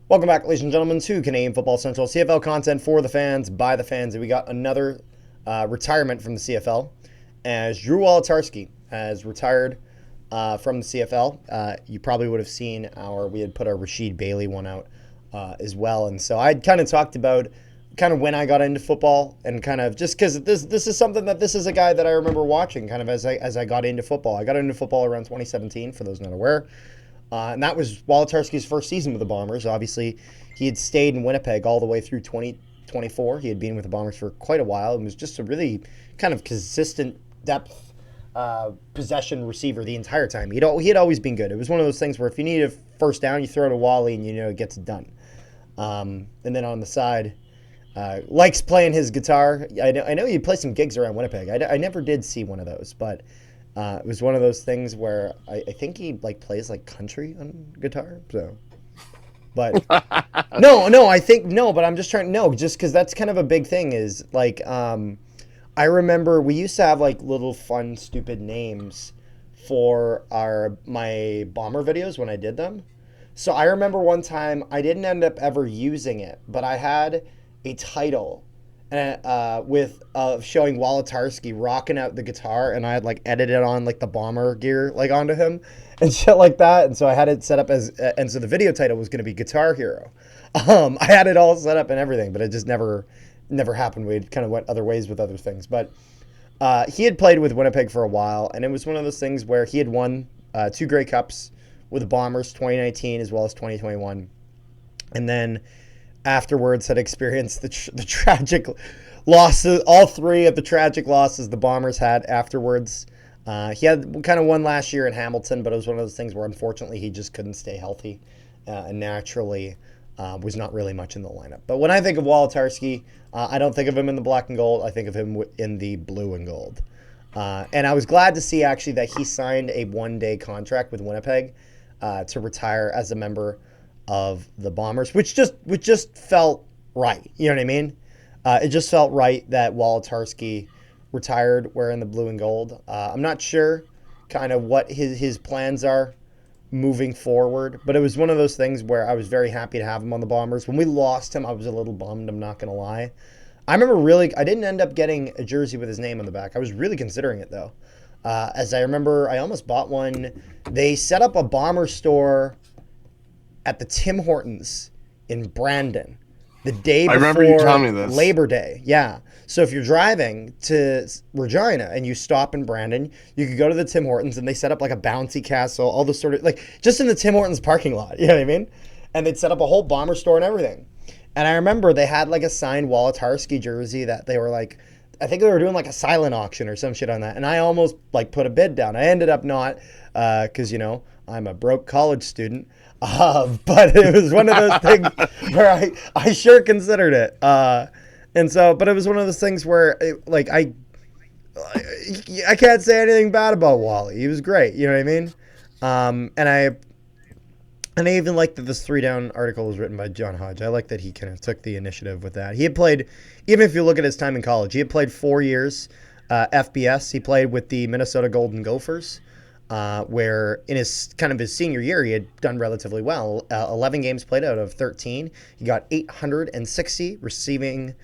Welcome back, ladies and gentlemen, to Canadian Football Central, CFL content for the fans, by the fans. And we got another retirement from the CFL, as Drew Wolitarsky has retired from the CFL. You probably would have seen we had put our Rasheed Bailey one out as well. And so I'd kind of talked about kind of when I got into football, and kind of just because this is something that this is a guy that I remember watching kind of as I got into football. I got into football around 2017, for those not aware. And that was Wolitarsky's first season with the Bombers. Obviously, he had stayed in Winnipeg all the way through 2024. He had been with the Bombers for quite a while and was just a really kind of consistent depth possession receiver the entire time. He had always been good. It was one of those things where if you need a first down, you throw it to Wally and it gets it done. And then on the side, likes playing his guitar. I know he played some gigs around Winnipeg. I never did see one of those, but it was one of those things where I think he plays country on guitar. So, but but I'm just trying just because that's kind of a big thing is I remember we used to have little fun stupid names for my Bomber videos when I did them. So I remember one time I didn't end up ever using it, but I had a title with showing Wolitarsky rocking out the guitar, and I had edited on the Bomber gear onto him and shit like that. And so I had it set up and so the video title was going to be Guitar Hero. I had it all set up and everything, but it just never happened. We kind of went other ways with other things. But he had played with Winnipeg for a while, and it was one of those things where he had won 2 Grey Cups with the Bombers, 2019 as well as 2021, and then afterwards had experienced the tragic losses, all 3 of the tragic losses the Bombers had afterwards. He had kind of one last year in Hamilton, but it was one of those things where unfortunately he just couldn't stay healthy and naturally was not really much in the lineup. But when I think of Wolitarsky, I don't think of him in the black and gold. I think of him in the blue and gold. And I was glad to see actually that he signed a 1-day contract with Winnipeg to retire as a member of the Bombers, which just felt right. You know what I mean? It just felt right that Wolitarsky retired wearing the blue and gold. I'm not sure kind of what his plans are moving forward, but it was one of those things where I was very happy to have him on the Bombers. When we lost him, I was a little bummed, I'm not going to lie. I remember I didn't end up getting a jersey with his name on the back. I was really considering it, though. As I remember, I almost bought one. They set up a Bomber store at the Tim Hortons in Brandon the day before Labor Day. Yeah. So if you're driving to Regina and you stop in Brandon, you could go to the Tim Hortons, and they set up a bouncy castle, all the sort of just in the Tim Hortons parking lot. You know what I mean? And they'd set up a whole Bomber store and everything. And I remember they had a signed Wolitarsky jersey that they were I think they were doing a silent auction or some shit on that. And I almost put a bid down. I ended up not because, I'm a broke college student. But it was one of those things where I sure considered it. And so, but it was one of those things where I can't say anything bad about Wally. He was great. You know what I mean? And I even like that this 3 Down article was written by John Hodge. I like that he kind of took the initiative with that. He had played, even if you look at his time in college, he had played 4 years FBS. He played with the Minnesota Golden Gophers, where in his senior year, he had done relatively well. 11 games played out of 13. He got 860 receiving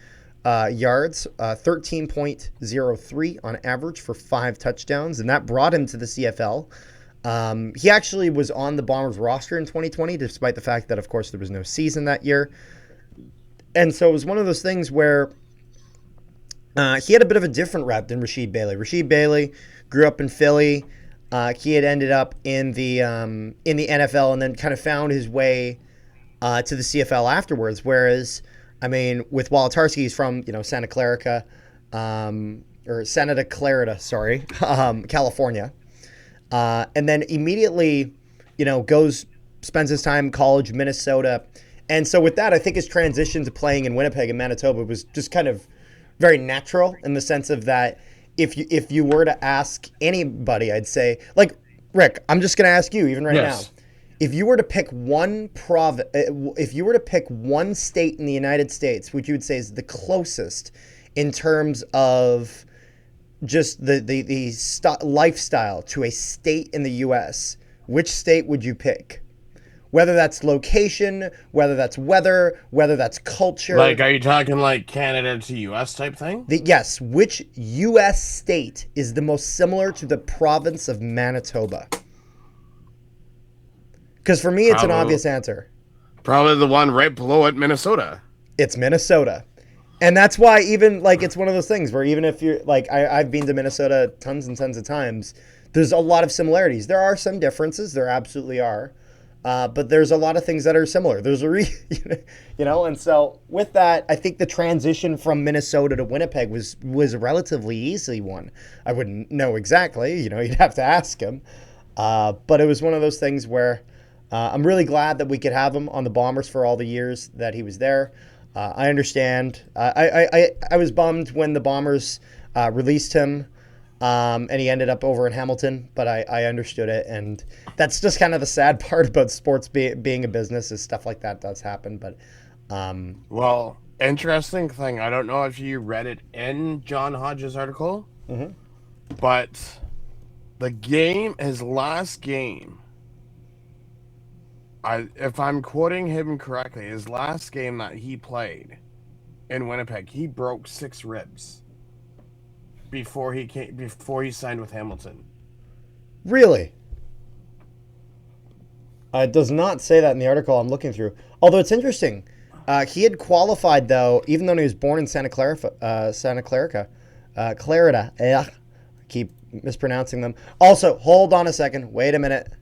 yards, 13.03 on average for 5 touchdowns, and that brought him to the CFL. He actually was on the Bombers roster in 2020, despite the fact that, of course, there was no season that year. And so it was one of those things where he had a bit of a different rep than Rasheed Bailey. Rasheed Bailey grew up in Philly. He had ended up in the NFL and then kind of found his way to the CFL afterwards. Whereas, with Wolitarsky, he's from Santa Clarita, California. And then immediately, spends his time in college, Minnesota. And so with that, I think his transition to playing in Winnipeg and Manitoba was just kind of very natural in the sense of that if you were to ask anybody, I'd say, Rick, I'm just going to ask you even right now. If you were to pick one state in the United States, which you would say is the closest in terms of just the lifestyle to a state in the U.S., which state would you pick? Whether that's location, whether that's weather, whether that's culture. Like, are you talking like Canada to US type thing? Yes, which U.S. state is the most similar to the province of Manitoba? Because for me, it's an Probably, obvious answer. probably the one right below it, Minnesota. It's Minnesota. And that's why even like it's one of those things where even if you're like I've been to Minnesota tons and tons of times, there's a lot of similarities. There are some differences. There absolutely are. But there's a lot of things that are similar. There's and so with that, I think the transition from Minnesota to Winnipeg was a relatively easy one. I wouldn't know exactly, you'd have to ask him. But it was one of those things where I'm really glad that we could have him on the Bombers for all the years that he was there. I understand. I was bummed when the Bombers released him. And he ended up over in Hamilton, but I understood it. And that's just kind of the sad part about sports being a business is stuff like that does happen. But Well, interesting thing. I don't know if you read it in John Hodges' article, but his last game, if I'm quoting him correctly, his last game that he played in Winnipeg, he broke 6 ribs before he signed with Hamilton. Really? It does not say that in the article I'm looking through. Although it's interesting. He had qualified, though, even though he was born in Santa Clarita. Clarita. I keep mispronouncing them. Also, hold on a second. Wait a minute.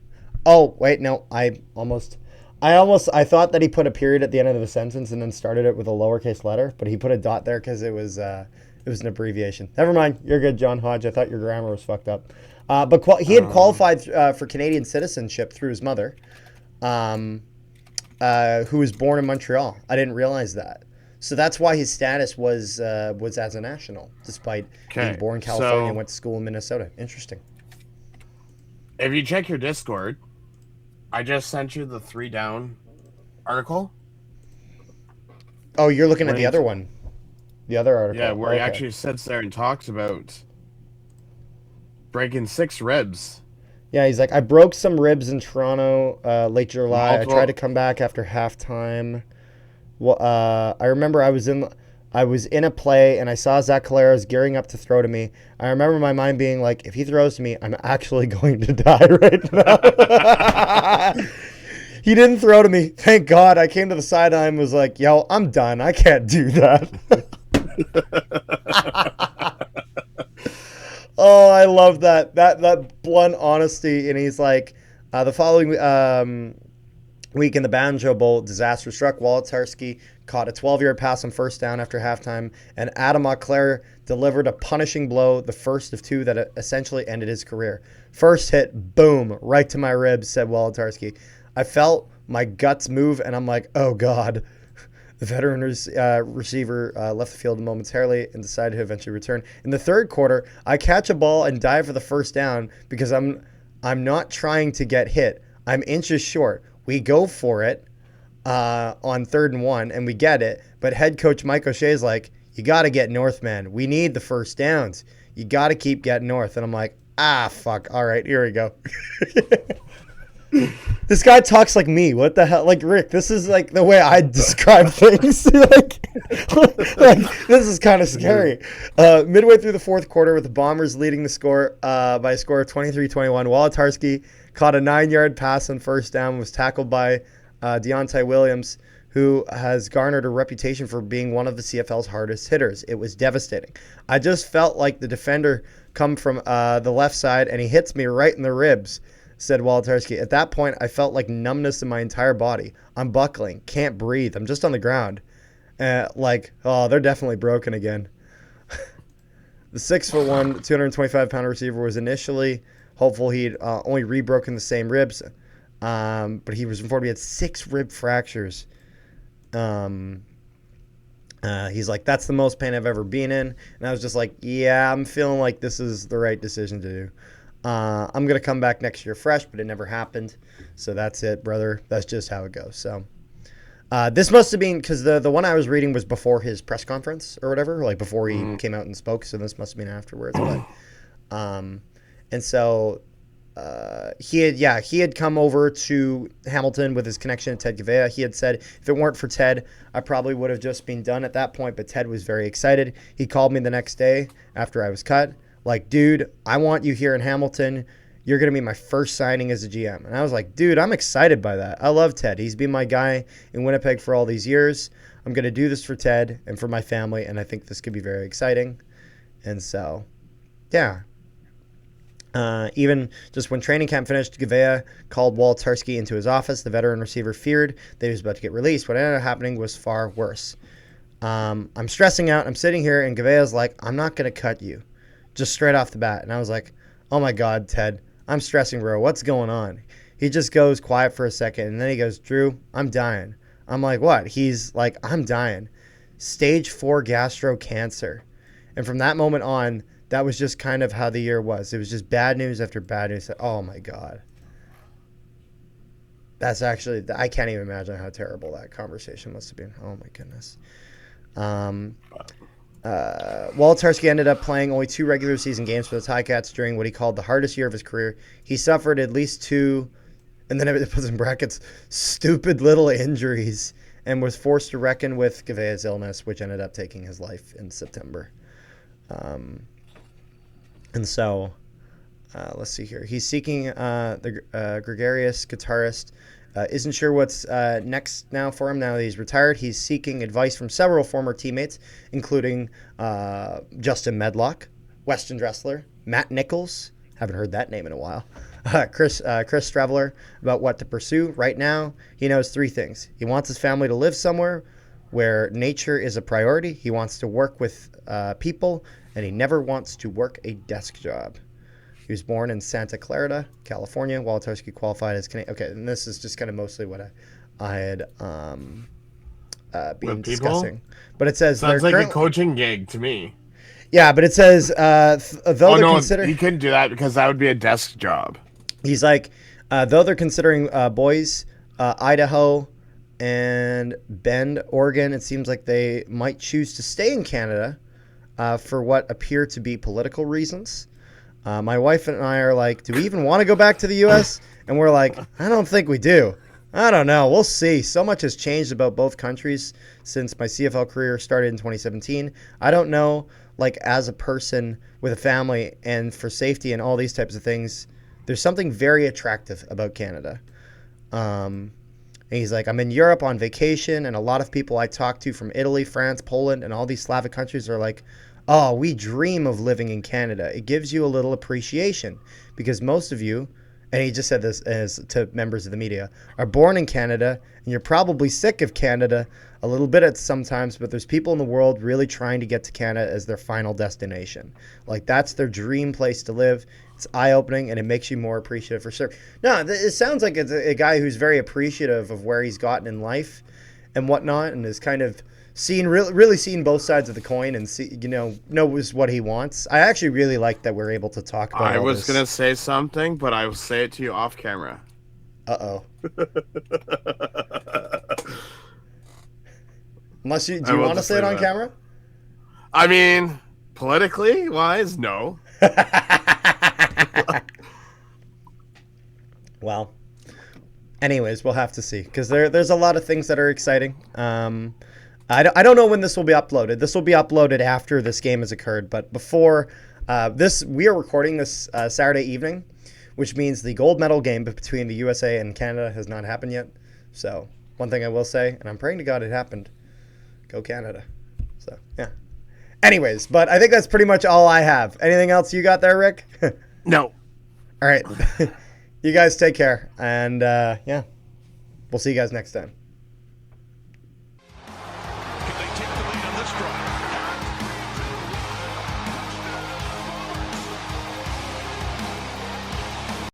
Oh, wait, no. I thought that he put a period at the end of the sentence and then started it with a lowercase letter, but he put a dot there because it was an abbreviation. Never mind. You're good, John Hodge. I thought your grammar was fucked up. But he had qualified for Canadian citizenship through his mother, who was born in Montreal. I didn't realize that. So that's why his status was as a national, despite being born in California and went to school in Minnesota. Interesting. If you check your Discord, I just sent you the 3 down article. Oh, you're looking at the other one. The other article. Yeah, where he actually sits there and talks about breaking 6 ribs. Yeah, he's like, I broke some ribs in Toronto late July. I tried to come back after halftime. Well, I remember I was in a play and I saw Zach Collaros gearing up to throw to me. I remember my mind being like, if he throws to me, I'm actually going to die right now. He didn't throw to me. Thank God. I came to the sideline and was like, yo, I'm done. I can't do that. Oh, I love that blunt honesty. And he's like, the following week in the Banjo Bowl, disaster struck. Wolitarsky caught a 12-yard pass on first down after halftime, and Adam Auclair delivered a punishing blow, the first of 2 that essentially ended his career. First hit, boom, right to my ribs, said Wolitarsky. I felt my guts move, and I'm like, oh, God. The veteran receiver left the field momentarily and decided to eventually return. In the third quarter, I catch a ball and dive for the first down because I'm not trying to get hit. I'm inches short. We go for it on 3rd and 1, and we get it. But head coach Mike O'Shea's like, you got to get north, man. We need the first downs. You got to keep getting north. And I'm like, fuck. All right, here we go. This guy talks like me. What the hell? Like, Rick, this is like the way I describe things. like, this is kind of scary. Midway through the 4th quarter, with the Bombers leading the score by a score of 23-21, Wolitarsky caught a 9-yard pass on first down, was tackled by Deontay Williams, who has garnered a reputation for being one of the CFL's hardest hitters. It was devastating. I just felt like the defender come from the left side, and he hits me right in the ribs, said Wolitarsky. At that point, I felt like numbness in my entire body. I'm buckling. Can't breathe. I'm just on the ground. They're definitely broken again. The 6'1", 225-pound receiver was initially hopeful he'd only rebroken the same ribs, but he was informed he had 6 rib fractures. He's like, that's the most pain I've ever been in. And I was just like, yeah, I'm feeling like this is the right decision to do. I'm going to come back next year fresh, but it never happened. So that's it, brother. That's just how it goes. So This must have been because the one I was reading was before his press conference or whatever, like before he came out and spoke. So this must have been afterwards. And so he had come over to Hamilton with his connection to Ted Gavea. He had said, if it weren't for Ted, I probably would have just been done at that point. But Ted was very excited. He called me the next day after I was cut. Like, dude, I want you here in Hamilton. You're going to be my first signing as a GM. And I was like, dude, I'm excited by that. I love Ted. He's been my guy in Winnipeg for all these years. I'm going to do this for Ted and for my family, and I think this could be very exciting. And so, yeah. Even just when training camp finished, Gavea called Wolitarsky into his office. The veteran receiver feared that he was about to get released. What ended up happening was far worse. I'm stressing out. I'm sitting here, and Gavea's like, I'm not going to cut you. Just straight off the bat. And I was like, oh, my God, Ted. I'm stressing, bro. What's going on? He just goes quiet for a second, and then he goes, Drew, I'm dying. I'm like, what? He's like, I'm dying. Stage 4 gastro cancer. And from that moment on, that was just kind of how the year was. It was just bad news after bad news. Oh, my God. That's actually, I can't even imagine how terrible that conversation must have been. Oh, my goodness. Wolitarsky ended up playing only 2 regular season games for the Ticats during what he called the hardest year of his career. He suffered at least 2, and then it puts in brackets, stupid little injuries, and was forced to reckon with Gavea's illness, which ended up taking his life in September. And so, let's see here. He's seeking the gregarious guitarist. Isn't sure what's next now for him now that he's retired. He's seeking advice from several former teammates, including Justin Medlock, Weston Dressler, Matt Nichols. Haven't heard that name in a while. Chris Streveler about what to pursue. Right now, he knows 3 things. He wants his family to live somewhere where nature is a priority. He wants to work with people, and he never wants to work a desk job. He was born in Santa Clarita, California. Wolitarsky qualified as Canadian. Okay, and this is just kind of mostly what I had been discussing. But it says sounds like a coaching gig to me. Yeah, but it says though they're considering. You couldn't do that because that would be a desk job. He's like, though they're considering Boise, Idaho, and Bend, Oregon. It seems like they might choose to stay in Canada for what appear to be political reasons. My wife and I are like, do we even want to go back to the U.S.? And we're like, I don't think we do. I don't know. We'll see. So much has changed about both countries since my CFL career started in 2017. I don't know, like as a person with a family and for safety and all these types of things, there's something very attractive about Canada. And he's like, I'm in Europe on vacation, and a lot of people I talk to from Italy, France, Poland, and all these Slavic countries are like, oh, we dream of living in Canada. It gives you a little appreciation because most of you, and he just said this as to members of the media, are born in Canada, and you're probably sick of Canada a little bit at sometimes, but there's people in the world really trying to get to Canada as their final destination. Like, that's their dream place to live. It's eye-opening, and it makes you more appreciative for sure. No, it sounds like it's a guy who's very appreciative of where he's gotten in life and whatnot, and is kind of really seen both sides of the coin and knows what he wants. I actually really like that we're able to talk about I was going to say something, but I will say it to you off camera. Uh-oh. Unless do you want to say it on camera? I mean, politically wise, no. Well, anyways, we'll have to see because there's a lot of things that are exciting. I don't know when this will be uploaded. This will be uploaded after this game has occurred, but before this, we are recording this Saturday evening, which means the gold medal game between the USA and Canada has not happened yet. So one thing I will say, and I'm praying to God it happened, go Canada. So, yeah. Anyways, but I think that's pretty much all I have. Anything else you got there, Rick? No. All right. You guys take care, and yeah, we'll see you guys next time.